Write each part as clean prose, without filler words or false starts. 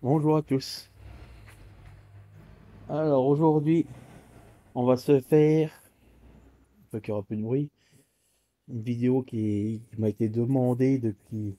Bonjour à tous. Alors aujourd'hui, on va se faire, faut qu'il y aura plus de bruit, une vidéo qui m'a été demandée depuis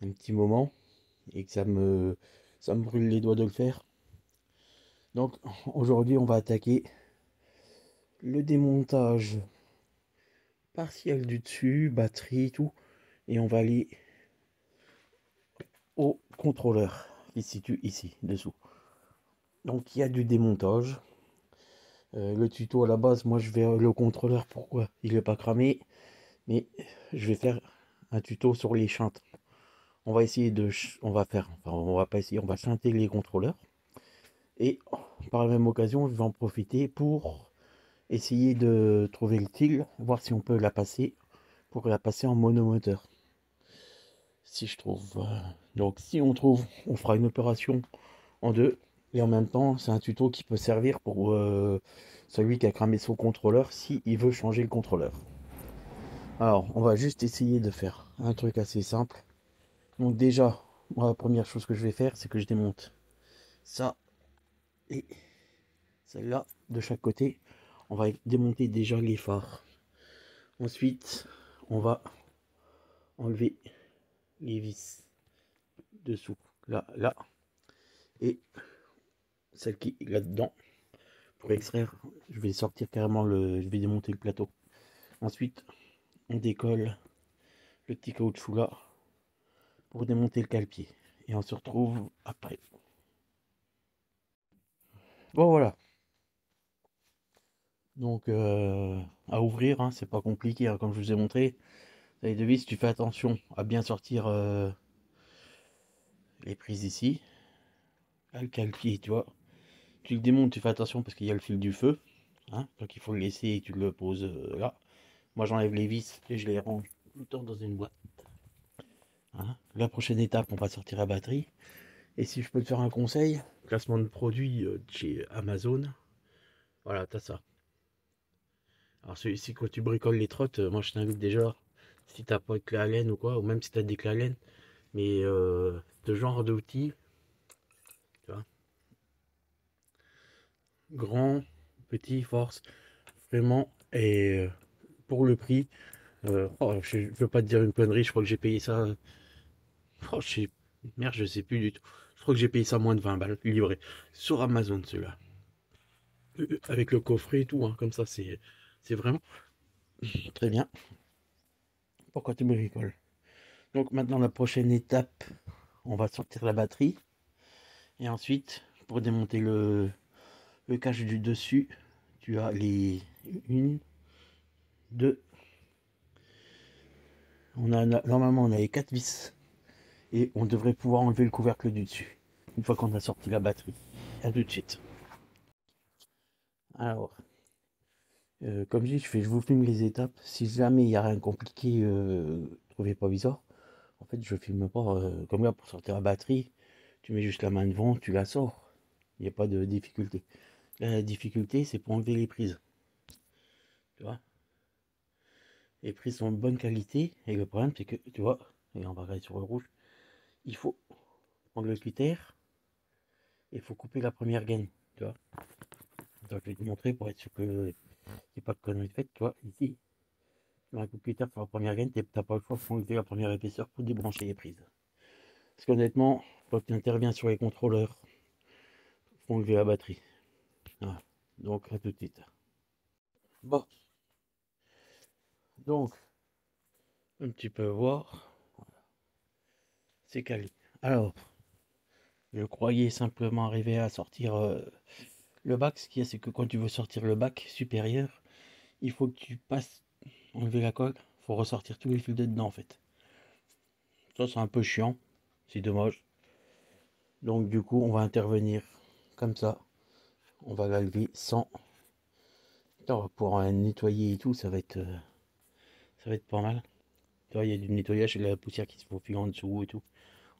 un petit moment et que ça me brûle les doigts de le faire. Donc aujourd'hui, on va attaquer le démontage partiel du dessus, batterie, tout, et on va aller au contrôleur qui se situe ici, dessous. Donc il y a du démontage. Le tuto à la base, moi je vais le contrôleur, pourquoi il n'est pas cramé, mais je vais faire un tuto sur les chantres. On va essayer on va pas essayer, on va chanter les contrôleurs. Et par la même occasion, je vais en profiter pour essayer de trouver le til, voir si on peut la passer, pour la passer en monomoteur. Si je trouve. Donc si on trouve, on fera une opération en deux. Et en même temps, c'est un tuto qui peut servir pour celui qui a cramé son contrôleur, si il veut changer le contrôleur. Alors, on va juste essayer de faire un truc assez simple. Donc déjà, moi, la première chose que je vais faire, c'est que je démonte ça et celle-là de chaque côté. On va démonter déjà les phares. Ensuite, on va enlever les vis dessous, là, là, et celle qui est là-dedans. Pour extraire, je vais sortir carrément je vais démonter le plateau. Ensuite, on décolle le petit caoutchouc là pour démonter le cale-pied. Et on se retrouve après. Bon voilà, donc à ouvrir, hein, c'est pas compliqué, hein, comme je vous ai montré. Les devis, tu fais attention à bien sortir les prises ici. Là, le cale-pied, tu vois. Tu le démontes, tu fais attention parce qu'il y a le fil du feu. Hein, donc il faut le laisser et tu le poses là. Moi j'enlève les vis et je les range tout le temps dans une boîte. Hein. La prochaine étape, on va sortir la batterie. Et si je peux te faire un conseil, classement de produits chez Amazon, voilà, t'as ça. Alors celui-ci, quand tu bricoles les trottes, moi je t'invite déjà, si t'as pas de clé à laine ou quoi, ou même si t'as des clés à laine, mais ce genre d'outils, tu vois, grand, petit, force, vraiment, et pour le prix, je veux pas te dire une connerie, je crois que j'ai payé ça, oh, merde, je sais plus du tout, je crois que j'ai payé ça moins de 20 balles, livré, sur Amazon celui-là, avec le coffret et tout, hein, comme ça, c'est vraiment très bien. Pourquoi tu bricoles? Donc maintenant, la prochaine étape, on va sortir la batterie, et ensuite, pour démonter le cache du dessus, tu as les une, deux, normalement on a les 4 vis et on devrait pouvoir enlever le couvercle du dessus une fois qu'on a sorti la batterie. A tout de suite. Alors, comme je dis, je vous filme les étapes. Si jamais il n'y a rien de compliqué, trouvez pas bizarre. En fait, je filme pas comme là pour sortir la batterie. Tu mets juste la main devant, tu la sors. Il n'y a pas de difficulté. La difficulté, c'est pour enlever les prises. Tu vois, les prises sont de bonne qualité et le problème, c'est que tu vois, et on va regarder sur le rouge, il faut prendre le cutter et il faut couper la première gaine. Tu vois, donc, je vais te montrer pour être sûr qu'il n'y ait pas de conneries faites. Tu vois, ici, tu mets un coup de cutter pour la première gaine, t'as pas le choix, il faut enlever la première épaisseur pour débrancher les prises. Parce qu'honnêtement, quand tu interviens sur les contrôleurs, il faut enlever la batterie. Voilà. Donc, à tout de suite. Bon, donc, un petit peu voir, c'est calé. Alors, je croyais simplement arriver à sortir le bac. Ce qu'il y a, c'est que quand tu veux sortir le bac supérieur, il faut que tu passes, enlever la coque, il faut ressortir tous les fils de dedans en fait. Ça, c'est un peu chiant, c'est dommage. Donc, du coup, on va intervenir comme ça. On va la lever sans. Attends, pour nettoyer et tout, ça va être pas mal. Tu vois, il y a du nettoyage et de la poussière qui se faufile en dessous et tout.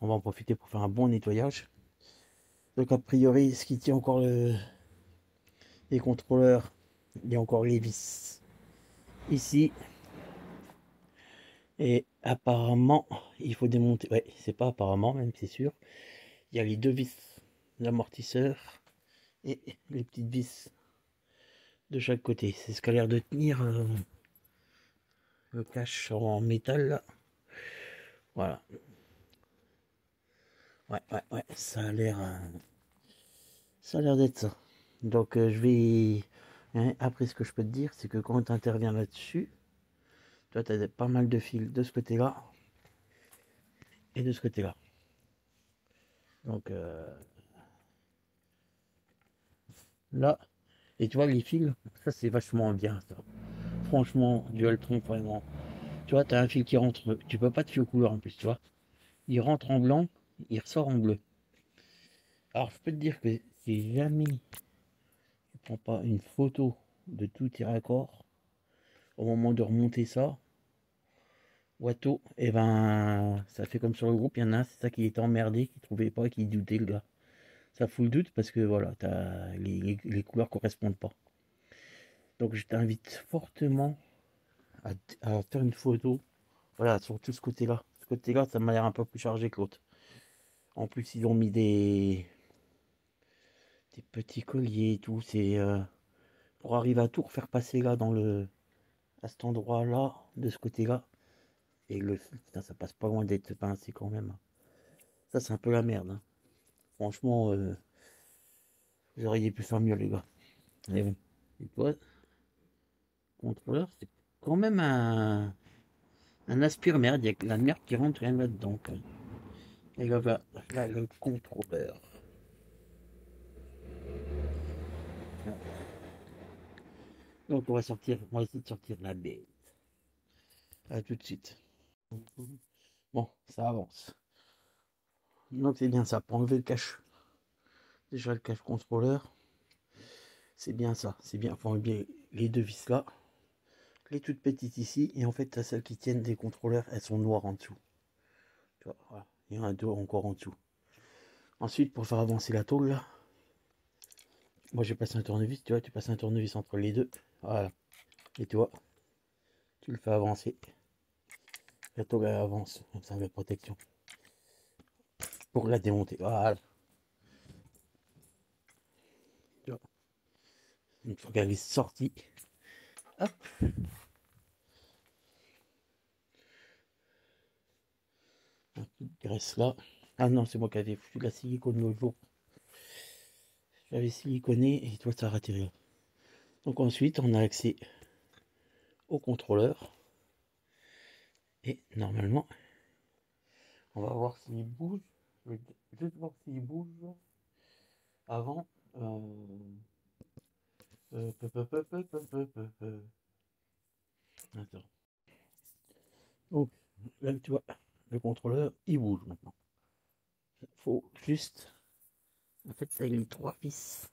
On va en profiter pour faire un bon nettoyage. Donc, a priori, ce qui tient encore les contrôleurs, il y a encore les vis ici. Et apparemment, il faut démonter. Ouais, c'est pas apparemment, même c'est sûr. Il y a les deux vis d'amortisseur et les petites vis de chaque côté. C'est ce qu'a l'air de tenir le cache en métal là. Voilà. Ouais, ça a l'air d'être ça. Donc je vais après, ce que je peux te dire, c'est que quand tu interviens là-dessus, toi tu as pas mal de fils de ce côté-là et de ce côté-là. Donc là, et tu vois les fils, ça c'est vachement bien ça. Franchement, Dualtron vraiment. Tu vois, tu as un fil qui rentre, tu peux pas te fier aux couleurs en plus, tu vois. Il rentre en blanc, il ressort en bleu. Alors je peux te dire que si jamais tu prends pas une photo de tous tes raccords, au moment de remonter ça, Watteau, et ben ça fait comme sur le groupe, il y en a un, c'est ça qui était emmerdé, qui trouvait pas, qui doutait le gars. Ça fout le doute parce que voilà, les couleurs correspondent pas. Donc je t'invite fortement à, à faire une photo. Voilà, sur tout ce côté-là. Ce côté-là, ça m'a l'air un peu plus chargé que l'autre. En plus, ils ont mis des petits colliers et tout. C'est pour arriver à tout refaire passer là à cet endroit-là, de ce côté-là. Et putain, ça passe pas loin d'être pincé quand même. Ça, c'est un peu la merde, hein. Franchement, vous auriez pu faire mieux, les gars. Mais bon. Et toi, contrôleur, c'est quand même un aspire-merde. Il y a que la merde qui rentre rien là-dedans. Et là, le contrôleur. Donc on va essayer de sortir la bête. À tout de suite. Bon, ça avance. Donc c'est bien ça, pour enlever le cache. Déjà le cache contrôleur. C'est bien ça, c'est bien. Faut enlever les deux vis là. Les toutes petites ici. Et en fait, as celles qui tiennent des contrôleurs, elles sont noires en dessous. Tu vois, voilà. Il y en a deux encore en dessous. Ensuite, pour faire avancer la tôle là, moi j'ai passé un tournevis, tu vois, tu passes un tournevis entre les deux. Voilà. Et tu vois, tu le fais avancer. La tôle elle avance, comme ça, la protection. Pour la démonter. Voilà. Tu vois. Une fois qu'elle est sortie, hop, un peu de graisse là. Ah non, c'est moi qui avais foutu la silicone l'autre jour. J'avais siliconé et toi ça a raté rien. Donc ensuite, on a accès au contrôleur. Et normalement, on va voir s'il bouge. Je vais juste voir s'il bouge avant. Attends. Donc là, tu vois, le contrôleur, il bouge maintenant. Faut juste. En fait, ça, les trois vis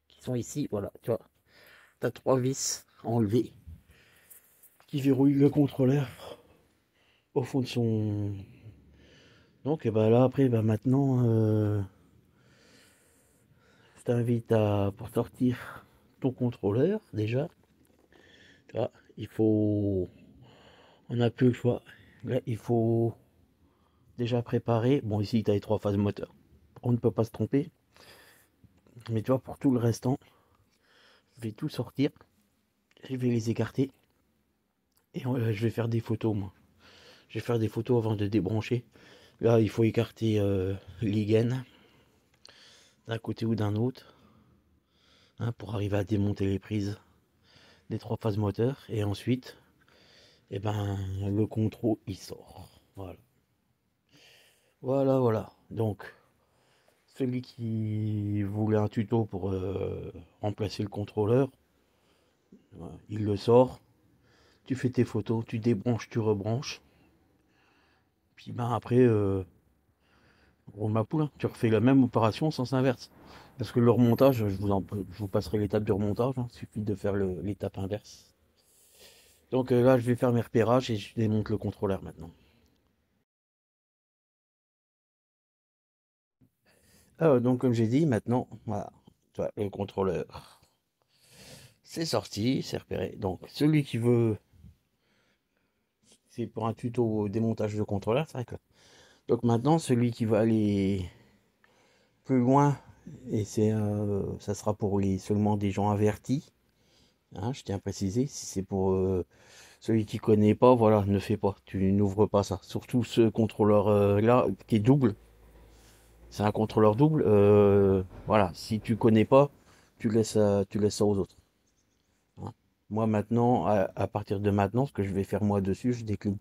qui sont ici. Voilà, tu vois. T'as trois vis enlevées qui verrouillent le contrôleur au fond de son. Donc, et ben là, après, ben maintenant, je t'invite pour sortir ton contrôleur, déjà. Tu vois, il faut. On n'a plus le choix. Là, il faut déjà préparer. Bon, ici, tu as les trois phases moteur. On ne peut pas se tromper. Mais tu vois, pour tout le restant, je vais tout sortir. Je vais les écarter. Et je vais faire des photos, moi. Je vais faire des photos avant de débrancher. Là, il faut écarter les gaines d'un côté ou d'un autre, hein, pour arriver à démonter les prises des trois phases moteurs. Et ensuite, eh ben, le contrôle, il sort. Voilà. Voilà. Donc, celui qui voulait un tuto pour remplacer le contrôleur, il le sort. Tu fais tes photos, tu débranches, tu rebranches. Puis ben après, roule ma poule, hein. Tu refais la même opération sans inverse. Parce que le remontage, je vous passerai l'étape du remontage, hein. Il suffit de faire l'étape inverse. Donc là, je vais faire mes repérages et je démonte le contrôleur maintenant. Donc comme j'ai dit, maintenant, voilà, tu vois, le contrôleur, c'est sorti, c'est repéré. Donc celui qui veut, c'est pour un tuto démontage de contrôleur, c'est vrai que Donc maintenant, celui qui va aller plus loin, et ça sera pour seulement des gens avertis, hein, je tiens à préciser, si c'est pour celui qui connaît pas, voilà, ne fais pas, tu n'ouvres pas ça. Surtout ce contrôleur là qui est double, c'est un contrôleur double, voilà, si tu connais pas, tu laisses ça aux autres, hein. Moi maintenant, à partir de maintenant, ce que je vais faire moi dessus, je décline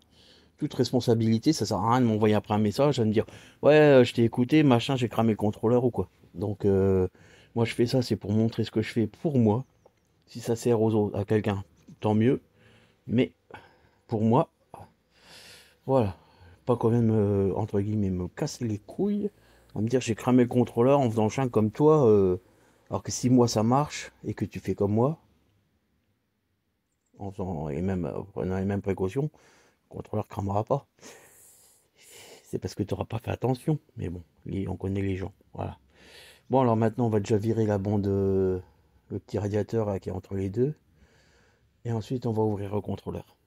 toute responsabilité. Ça sert à rien de m'envoyer après un message à me dire ouais, je t'ai écouté, machin, j'ai cramé le contrôleur ou quoi. Donc moi je fais ça, c'est pour montrer ce que je fais pour moi. Si ça sert aux autres, à quelqu'un, tant mieux. Mais pour moi, voilà, pas quand même entre guillemets me casser les couilles à me dire j'ai cramé le contrôleur en faisant le chien comme toi, alors que si moi ça marche et que tu fais comme moi, en faisant et même prenant les mêmes précautions, le contrôleur cramera pas. C'est parce que tu n'auras pas fait attention. Mais bon, on connaît les gens. Voilà. Bon, alors maintenant, on va déjà virer la bande, le petit radiateur là, qui est entre les deux. Et ensuite, on va ouvrir le contrôleur.